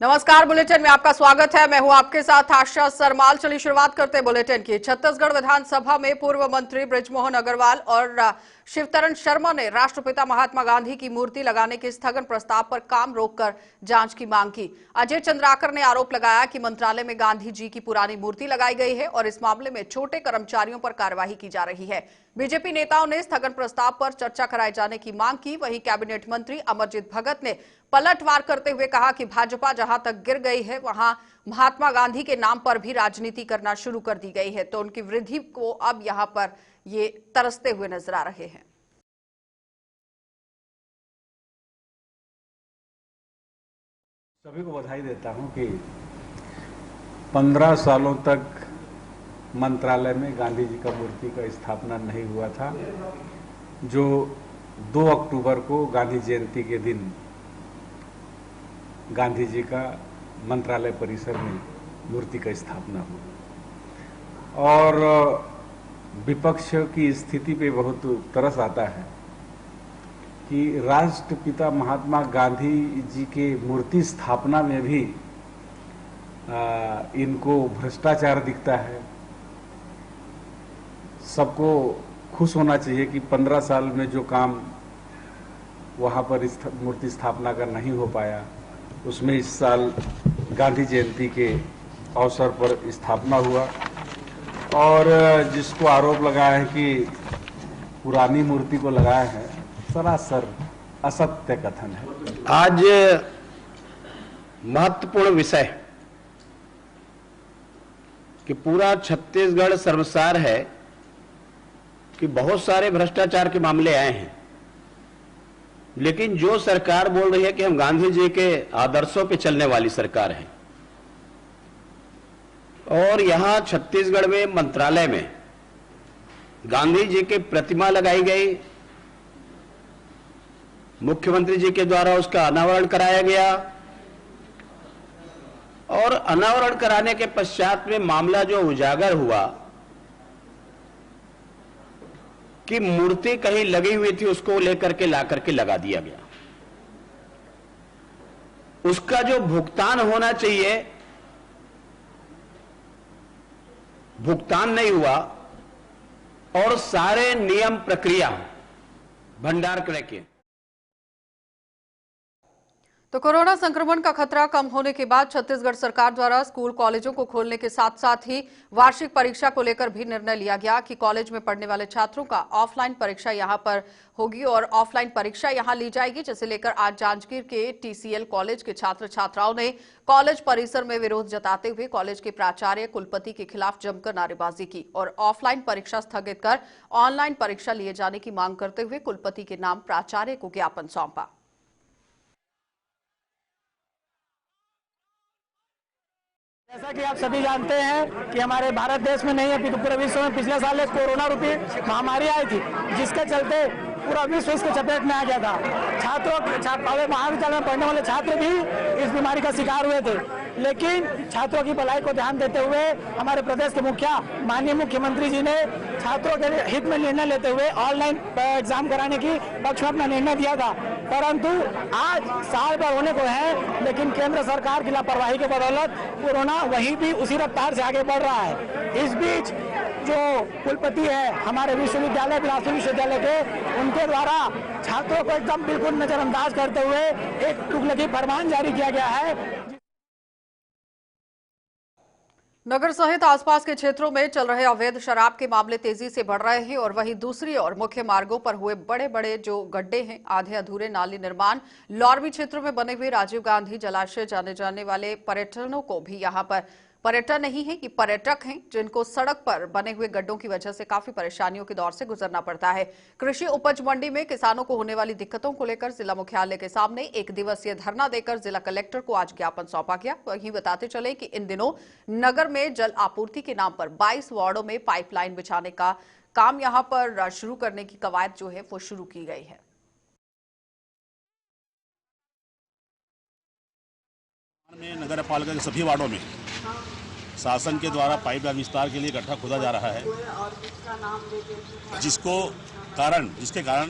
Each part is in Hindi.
नमस्कार, बुलेटिन में आपका स्वागत है। मैं हूं आपके साथ आशा सरमाल। चलिए शुरुआत करते हैं बुलेटिन की। छत्तीसगढ़ विधानसभा में पूर्व मंत्री बृजमोहन अग्रवाल और शिवतरण शर्मा ने राष्ट्रपिता महात्मा गांधी की मूर्ति लगाने के स्थगन प्रस्ताव पर काम रोककर जांच की मांग की। अजय चंद्राकर ने आरोप लगाया कि मंत्रालय में गांधी जी की पुरानी मूर्ति लगाई गई है और इस मामले में छोटे कर्मचारियों पर कार्रवाई की जा रही है। बीजेपी नेताओं ने स्थगन प्रस्ताव पर चर्चा कराए जाने की मांग की। वहीं कैबिनेट मंत्री अमरजीत भगत ने पलटवार करते हुए कहा कि भाजपा जहां तक गिर गई है वहां महात्मा गांधी के नाम पर भी राजनीति करना शुरू कर दी गई है, तो उनकी वृद्धि को अब यहां पर ये तरसते हुए नजर आ रहे हैं। सभी को बधाई देता हूं कि 15 सालों तक मंत्रालय में गांधी जी का मूर्ति का स्थापना नहीं हुआ था, जो 2 अक्टूबर को गांधी जयंती के दिन गांधी जी का मंत्रालय परिसर में मूर्ति का स्थापना हुआ। और विपक्ष की स्थिति पे बहुत तरस आता है कि राष्ट्रपिता महात्मा गांधी जी के मूर्ति स्थापना में भी इनको भ्रष्टाचार दिखता है। सबको खुश होना चाहिए कि 15 साल में जो काम वहां पर मूर्ति स्थापना का नहीं हो पाया, उसमें इस साल गांधी जयंती के अवसर पर स्थापना हुआ। और जिसको आरोप लगाया है कि पुरानी मूर्ति को लगाया है, सरासर असत्य कथन है। आज महत्वपूर्ण विषय कि पूरा छत्तीसगढ़ शर्मसार है कि बहुत सारे भ्रष्टाचार के मामले आए हैं, लेकिन जो सरकार बोल रही है कि हम गांधी जी के आदर्शों पे चलने वाली सरकार है, और यहां छत्तीसगढ़ में मंत्रालय में गांधी जी की प्रतिमा लगाई गई, मुख्यमंत्री जी के द्वारा उसका अनावरण कराया गया, और अनावरण कराने के पश्चात में मामला जो उजागर हुआ कि मूर्ति कहीं लगी हुई थी, उसको लेकर के ला करके लगा दिया गया। उसका जो भुगतान होना चाहिए भुगतान नहीं हुआ, और सारे नियम प्रक्रिया भंडार क्रय के। तो कोरोना संक्रमण का खतरा कम होने के बाद छत्तीसगढ़ सरकार द्वारा स्कूल कॉलेजों को खोलने के साथ साथ ही वार्षिक परीक्षा को लेकर भी निर्णय लिया गया कि कॉलेज में पढ़ने वाले छात्रों का ऑफलाइन परीक्षा यहां पर होगी और ऑफलाइन परीक्षा यहां ली जाएगी, जिसे लेकर आज जांजगीर के टीसीएल कॉलेज के छात्र छात्राओं ने कॉलेज परिसर में विरोध जताते हुए कॉलेज के प्राचार्य कुलपति के खिलाफ जमकर नारेबाजी की और ऑफलाइन परीक्षा स्थगित कर ऑनलाइन परीक्षा लिए जाने की मांग करते हुए कुलपति के नाम प्राचार्य को ज्ञापन सौंपा। जैसा कि आप सभी जानते हैं कि हमारे भारत देश में नहीं है, पूरे विश्व में पिछले साल एक कोरोना रूपी महामारी आई थी, जिसके चलते पूरा विश्व इसके चपेट में आ गया था। महाविद्यालय में पढ़ने वाले छात्र भी इस बीमारी का शिकार हुए थे, लेकिन छात्रों की भलाई को ध्यान देते हुए हमारे प्रदेश के मुखिया माननीय मुख्यमंत्री जी ने छात्रों के हित में निर्णय लेते हुए ऑनलाइन एग्जाम कराने की पक्ष में अपना निर्णय दिया था। परंतु आज साल भर होने को है, लेकिन केंद्र सरकार की लापरवाही के बदौलत कोरोना वहीं भी उसी रफ्तार से आगे बढ़ रहा है। इस बीच जो कुलपति है हमारे विश्वविद्यालय बिलासपुर विश्वविद्यालय के, उनके द्वारा छात्रों को एकदम बिल्कुल नजरअंदाज करते हुए एक तुगलकी फरमान जारी किया गया है। नगर सहित आसपास के क्षेत्रों में चल रहे अवैध शराब के मामले तेजी से बढ़ रहे हैं और वहीं दूसरी ओर मुख्य मार्गों पर हुए बड़े बड़े जो गड्ढे हैं, आधे अधूरे नाली निर्माण, लॉरवी क्षेत्र में बने हुए राजीव गांधी जलाशय जाने जाने वाले पर्यटनों को भी यहां पर पर्यटन नहीं है कि पर्यटक हैं, जिनको सड़क पर बने हुए गड्ढों की वजह से काफी परेशानियों के दौर से गुजरना पड़ता है। कृषि उपज मंडी में किसानों को होने वाली दिक्कतों को लेकर जिला मुख्यालय के सामने 1 दिवसीय धरना देकर जिला कलेक्टर को आज ज्ञापन सौंपा गया। वहीं बताते चले कि इन दिनों नगर में जल आपूर्ति के नाम पर 22 वार्डों में पाइपलाइन बिछाने का काम यहां पर शुरू करने की कवायद जो है वो शुरू की गई है। नगर पालिका के सभी वार्डों में शासन के द्वारा पाइपलाइन विस्तार के लिए गड्ढा खोदा जा रहा है, जिसके कारण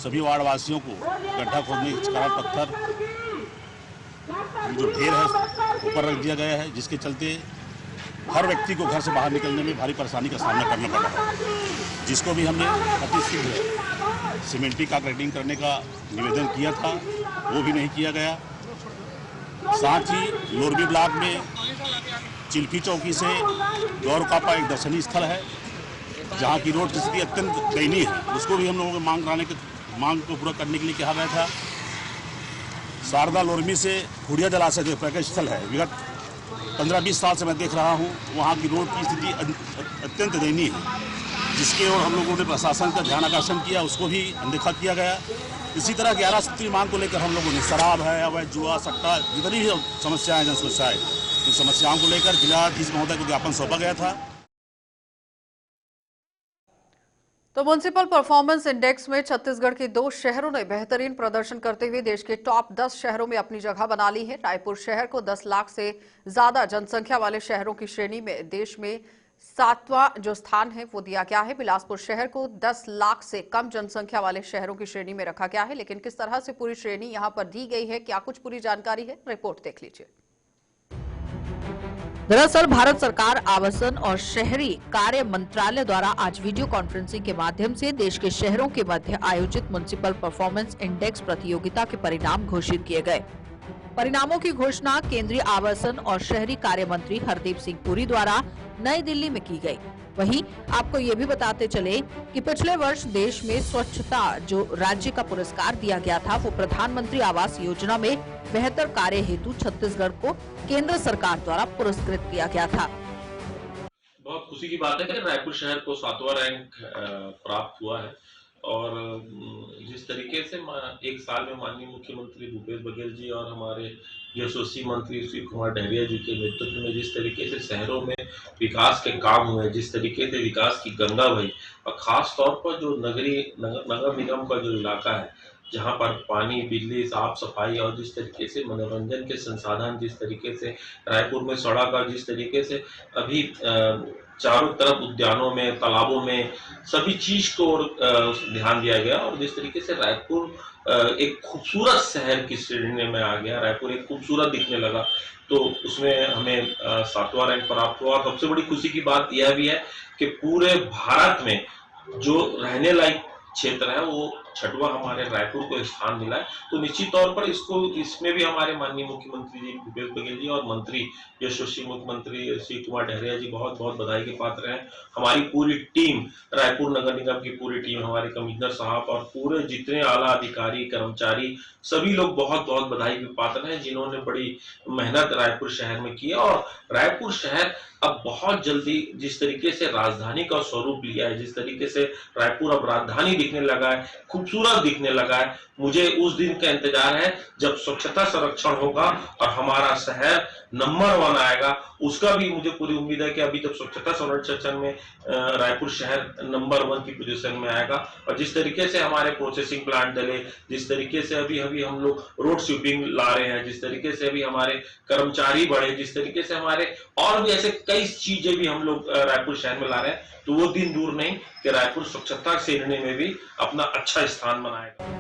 सभी वार्ड वासियों को गड्ढा खोदने के कारण पत्थर जो ढेर है ऊपर रख दिया गया है, जिसके चलते हर व्यक्ति को घर से बाहर निकलने में भारी परेशानी का सामना करना पड़ रहा है, जिसको भी हमने अति शीघ्र सीमेंटी का ग्रेडिंग करने का निवेदन किया था, वो भी नहीं किया गया। साथ ही लोरबी ब्लॉक में चिल्फी चौकी से गौरकापा एक दर्शनीय स्थल है, जहाँ की रोड की स्थिति अत्यंत दयनीय है, उसको भी हम लोगों को मांग को पूरा करने के लिए कहा गया था। शारदा लोरमी से खुड़िया जलाशय जो पर्यटन स्थल है, विगत 15-20 साल से मैं देख रहा हूँ, वहाँ की रोड की स्थिति अत्यंत दयनीय है, जिसके ओर हम लोगों ने प्रशासन का ध्यान आकर्षण किया, उसको भी अनदेखा किया गया। इसी तरह 11 सूत्री मांग को लेकर हम लोगों ने शराब है, अवैध जुआ, सट्टा, जितनी भी समस्याएं जन समस्याएं, इन समस्याओं को लेकर जिलाधीश महोदय को ज्ञापन सौंपा गया था। तो म्युनिसिपल परफॉर्मेंस इंडेक्स में छत्तीसगढ़ के 2 शहरों ने बेहतरीन प्रदर्शन करते हुए देश के टॉप 10 शहरों में अपनी जगह बना ली है। रायपुर शहर को 10 लाख से ज्यादा जनसंख्या वाले शहरों की श्रेणी में देश में 7वां जो स्थान है वो दिया गया है। बिलासपुर शहर को 10 लाख से कम जनसंख्या वाले शहरों की श्रेणी में रखा गया है, लेकिन किस तरह से पूरी श्रेणी यहां पर दी गई है, क्या कुछ पूरी जानकारी है, रिपोर्ट देख लीजिए। दरअसल भारत सरकार आवासन और शहरी कार्य मंत्रालय द्वारा आज वीडियो कॉन्फ्रेंसिंग के माध्यम से देश के शहरों के मध्य आयोजित म्युनिसिपल परफॉर्मेंस इंडेक्स प्रतियोगिता के परिणाम घोषित किए गए। परिणामों की घोषणा केंद्रीय आवासन और शहरी कार्य मंत्री हरदीप सिंह पुरी द्वारा नई दिल्ली में की गई। वहीं आपको ये भी बताते चले कि पिछले वर्ष देश में स्वच्छता जो राज्य का पुरस्कार दिया गया था, वो प्रधानमंत्री आवास योजना में बेहतर कार्य हेतु छत्तीसगढ़ को केंद्र सरकार द्वारा पुरस्कृत किया गया था। बहुत खुशी की बात है कि रायपुर शहर को 7वां रैंक प्राप्त हुआ है और जिस तरीके से एक साल में माननीय मुख्यमंत्री भूपेश बघेल जी और हमारे यशस्वी मंत्री श्री कुमार डहरिया जी के नेतृत्व में जिस तरीके से शहरों में विकास के काम हुए, जिस तरीके से विकास की गंगा बही, और खास तौर पर जो नगर निगम का जो इलाका है, जहां पर पानी, बिजली, साफ सफाई और जिस तरीके से मनोरंजन के संसाधन, जिस तरीके से रायपुर में सड़क और जिस तरीके से अभी चारों तरफ उद्यानों में, तालाबों में सभी चीज को ध्यान दिया गया और जिस तरीके से रायपुर एक खूबसूरत शहर की श्रेणी में आ गया, रायपुर एक खूबसूरत दिखने लगा, तो उसमें हमें 7वां रैंक प्राप्त हुआ। और सबसे बड़ी खुशी की बात यह भी है कि पूरे भारत में जो रहने लायक क्षेत्र है वो 6वां हमारे रायपुर को स्थान मिला है। तो निश्चित तौर पर इसमें भी हमारे माननीय मुख्यमंत्री जी भूपेश बघेल जी और मंत्री यशस्वी मुख्यमंत्री श्री कुमार डहरिया जी बहुत बहुत बधाई के पात्र हैं। हमारी पूरी टीम, रायपुर नगर निगम की पूरी टीम, हमारे कमिश्नर साहब और पूरे जितने आला अधिकारी, कर्मचारी, सभी लोग बहुत बहुत बधाई के पात्र हैं, जिन्होंने बड़ी मेहनत रायपुर शहर में की। और रायपुर शहर अब बहुत जल्दी जिस तरीके से राजधानी का स्वरूप लिया है, जिस तरीके से रायपुर अब राजधानी दिखने लगा है, खूबसूरत दिखने लगा है, मुझे उस दिन का इंतजार है जब स्वच्छता संरक्षण होगा और हमारा शहर नंबर 1 आएगा। उसका भी मुझे पूरी उम्मीद है कि अभी जब स्वच्छता संरक्षण में रायपुर शहर नंबर 1 की पोजीशन में आएगा और जिस तरीके से हमारे प्रोसेसिंग प्लांट डले, जिस तरीके से अभी हम लोग रोड स्वीपिंग ला रहे हैं, जिस तरीके से अभी हमारे कर्मचारी बढ़े, जिस तरीके से हमारे और भी ऐसे कई चीजें भी हम लोग रायपुर शहर में ला रहे हैं, तो वो दिन दूर नहीं कि रायपुर स्वच्छता श्रेणी में भी अपना अच्छा स्थान बनाएगा।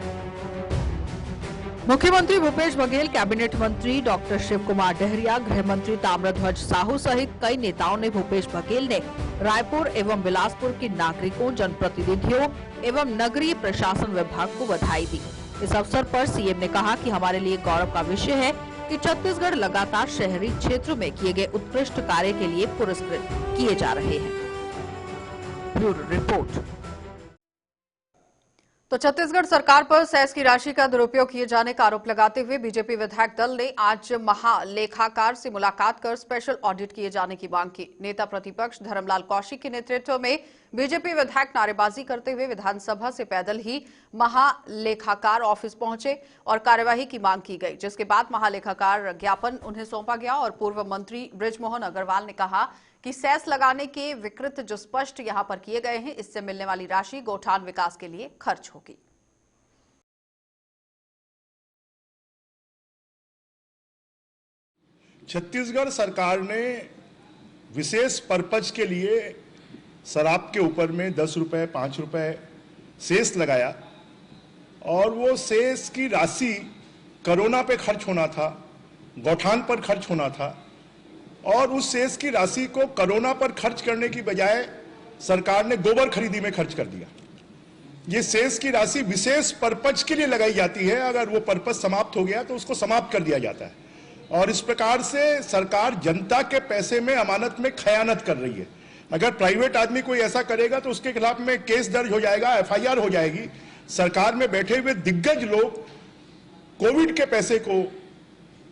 मुख्यमंत्री भूपेश बघेल, कैबिनेट मंत्री डॉक्टर शिव कुमार डहरिया, गृह मंत्री ताम्रध्वज साहू सहित कई नेताओं ने भूपेश बघेल ने रायपुर एवं बिलासपुर के नागरिकों, जनप्रतिनिधियों एवं नगरीय प्रशासन विभाग को बधाई दी। इस अवसर पर सीएम ने कहा कि हमारे लिए गौरव का विषय है कि छत्तीसगढ़ लगातार शहरी क्षेत्रों में किए गए उत्कृष्ट कार्य के लिए पुरस्कृत किए जा रहे हैं। Bureau report. तो छत्तीसगढ़ सरकार पर सेस की राशि का दुरुपयोग किए जाने का आरोप लगाते हुए बीजेपी विधायक दल ने आज महालेखाकार से मुलाकात कर स्पेशल ऑडिट किए जाने की मांग की। नेता प्रतिपक्ष धर्मलाल कौशिक के नेतृत्व में बीजेपी विधायक नारेबाजी करते हुए विधानसभा से पैदल ही महालेखाकार ऑफिस पहुंचे और कार्यवाही की मांग की गई, जिसके बाद महालेखाकार ज्ञापन उन्हें सौंपा गया और पूर्व मंत्री बृजमोहन अग्रवाल ने कहा कि सेस लगाने के विकृत जो स्पष्ट यहां पर किए गए हैं, इससे मिलने वाली राशि गौठान विकास के लिए खर्च होगी। छत्तीसगढ़ सरकार ने विशेष पर्पज के लिए शराब के ऊपर में 10 रुपए 5 रुपए सेस लगाया और वो सेस की राशि कोरोना पे खर्च होना था, गौठान पर खर्च होना था और उस शेष की राशि को कोरोना पर खर्च करने की बजाय सरकार ने गोबर खरीदी में खर्च कर दिया। ये शेष की राशि विशेष पर्पज के लिए लगाई जाती है, अगर वो पर्पज समाप्त हो गया तो उसको समाप्त कर दिया जाता है और इस प्रकार से सरकार जनता के पैसे में अमानत में खयानत कर रही है। अगर प्राइवेट आदमी कोई ऐसा करेगा तो उसके खिलाफ में केस दर्ज हो जाएगा, FIR हो जाएगी। सरकार में बैठे हुए दिग्गज लोग कोविड के पैसे को,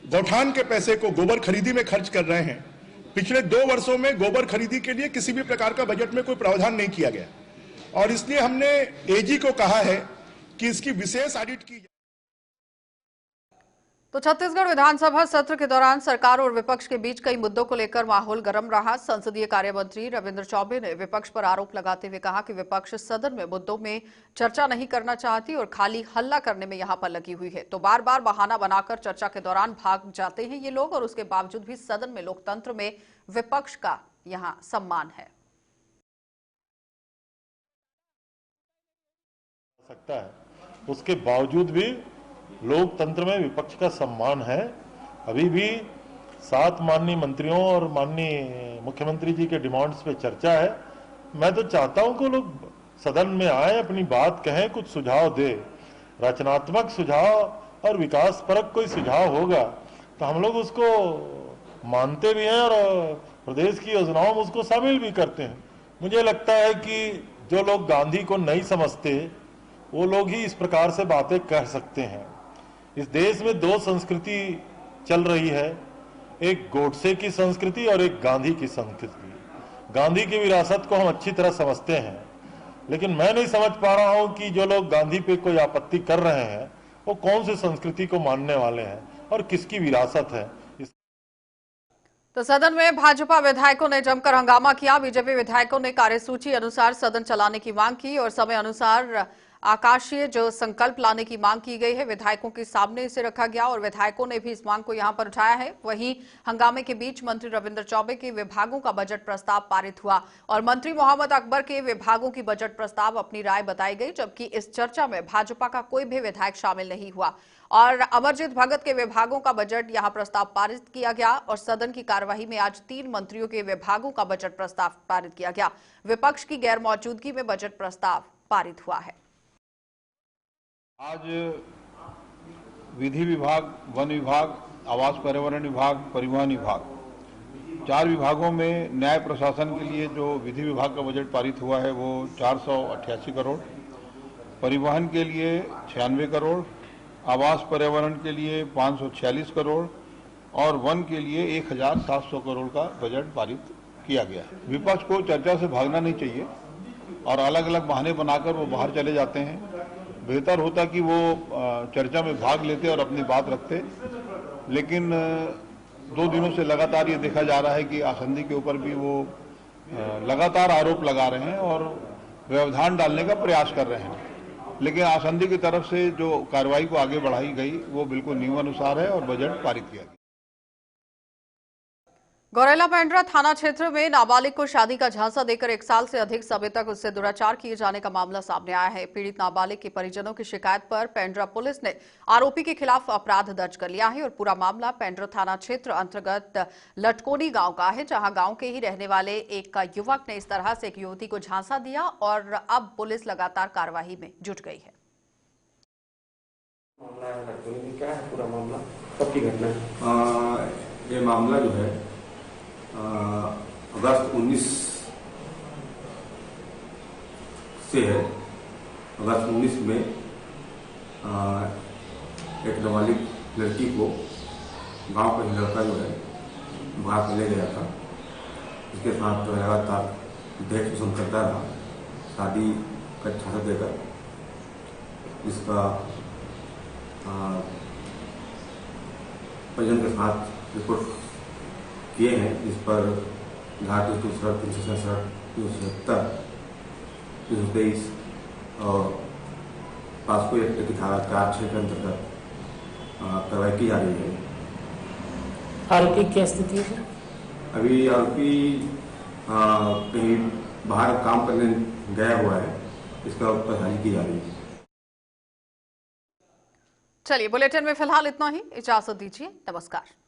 गौठान के पैसे को गोबर खरीदी में खर्च कर रहे हैं। पिछले 2 वर्षों में गोबर खरीदी के लिए किसी भी प्रकार का बजट में कोई प्रावधान नहीं किया गया और इसलिए हमने AG को कहा है कि इसकी विशेष ऑडिट की जाए। तो छत्तीसगढ़ विधानसभा सत्र के दौरान सरकार और विपक्ष के बीच कई मुद्दों को लेकर माहौल गर्म रहा। संसदीय कार्य मंत्री रविंद्र चौबे ने विपक्ष पर आरोप लगाते हुए कहा कि विपक्ष सदन में मुद्दों में चर्चा नहीं करना चाहती और खाली हल्ला करने में यहां पर लगी हुई है। तो बार बार बहाना बनाकर चर्चा के दौरान भाग जाते हैं ये लोग और उसके बावजूद भी सदन में लोकतंत्र में विपक्ष का यहां सम्मान है। सकता है, उसके बावजूद भी लोकतंत्र में विपक्ष का सम्मान है। अभी भी 7 माननीय मंत्रियों और माननीय मुख्यमंत्री जी के डिमांड्स पे चर्चा है। मैं तो चाहता हूं कि लोग सदन में आए, अपनी बात कहें, कुछ सुझाव दे, रचनात्मक सुझाव और विकास परक कोई सुझाव होगा तो हम लोग उसको मानते भी हैं और प्रदेश की योजनाओं में उसको शामिल भी करते हैं। मुझे लगता है कि जो लोग गांधी को नहीं समझते वो लोग ही इस प्रकार से बातें कह सकते हैं। इस देश में 2 संस्कृति चल रही है, एक गोडसे की संस्कृति और एक गांधी की संस्कृति। गांधी की विरासत को हम अच्छी तरह समझते हैं, लेकिन मैं नहीं समझ पा रहा हूं कि जो लोग गांधी पे कोई आपत्ति कर रहे हैं वो कौन सी संस्कृति को मानने वाले हैं और किसकी विरासत है। तो सदन में भाजपा विधायकों ने जमकर हंगामा किया। बीजेपी विधायकों ने कार्यसूची अनुसार सदन चलाने की मांग की और समय अनुसार आकाशीय जो संकल्प लाने की मांग की गई है, विधायकों के सामने इसे रखा गया और विधायकों ने भी इस मांग को यहां पर उठाया है। वहीं हंगामे के बीच मंत्री रविंद्र चौबे के विभागों का बजट प्रस्ताव पारित हुआ और मंत्री मोहम्मद अकबर के विभागों की बजट प्रस्ताव अपनी राय बताई गई, जबकि इस चर्चा में भाजपा का कोई भी विधायक शामिल नहीं हुआ और अमरजीत भगत के विभागों का बजट यहां प्रस्ताव पारित किया गया और सदन की कार्यवाही में आज 3 मंत्रियों के विभागों का बजट प्रस्ताव पारित किया गया। विपक्ष की गैर मौजूदगी में बजट प्रस्ताव पारित हुआ है। आज विधि विभाग, वन विभाग, आवास पर्यावरण विभाग, परिवहन विभाग, 4 विभागों में न्याय प्रशासन के लिए जो विधि विभाग का बजट पारित हुआ है वो 488 करोड़, परिवहन के लिए 96 करोड़, आवास पर्यावरण के लिए 546 करोड़ और वन के लिए 1700 करोड़ का बजट पारित किया गया है। विपक्ष को चर्चा से भागना नहीं चाहिए और अलग अलग बहाने बनाकर वो बाहर चले जाते हैं। बेहतर होता कि वो चर्चा में भाग लेते और अपनी बात रखते, लेकिन 2 दिनों से लगातार ये देखा जा रहा है कि आसंदी के ऊपर भी वो लगातार आरोप लगा रहे हैं और व्यवधान डालने का प्रयास कर रहे हैं, लेकिन आसंदी की तरफ से जो कार्रवाई को आगे बढ़ाई गई वो बिल्कुल नियमानुसार है और बजट पारित किया गया। गौरेला पेंड्रा थाना क्षेत्र में नाबालिग को शादी का झांसा देकर 1 साल से अधिक समय तक उससे दुराचार किए जाने का मामला सामने आया है। पीड़ित नाबालिग के परिजनों की शिकायत पर पेंड्रा पुलिस ने आरोपी के खिलाफ अपराध दर्ज कर लिया है और पूरा मामला पेंड्रा थाना क्षेत्र अंतर्गत लटकोनी गांव का है, जहां गांव के ही रहने वाले एक युवक ने इस तरह से एक युवती को झांसा दिया और अब पुलिस लगातार कार्यवाही में जुट गई है। क्या है पूरा मामला, कब की घटना है? ये मामला जो है अगस्त 19 से है। अगस्त 19 में एक नाबालिग लड़की को गांव का ही लड़का जो है भाग ले गया था। इसके साथ लगातार देख पसंद करता रहा, शादी का झांसा देकर जिसका परिजन के साथ रिपोर्ट किए हैं, जिस पर धारा 367, 367, 377, 323 और पास्को एक्ट की धारा 4(6) के अंतर्गत कार्रवाई की जा रही है। आरोपी की स्थिति है? अभी आरोपी कहीं बाहर काम करने गया हुआ है, इसका पहचान की जा रही है। चलिए, बुलेटिन में फिलहाल इतना ही। इजाजत दीजिए, नमस्कार।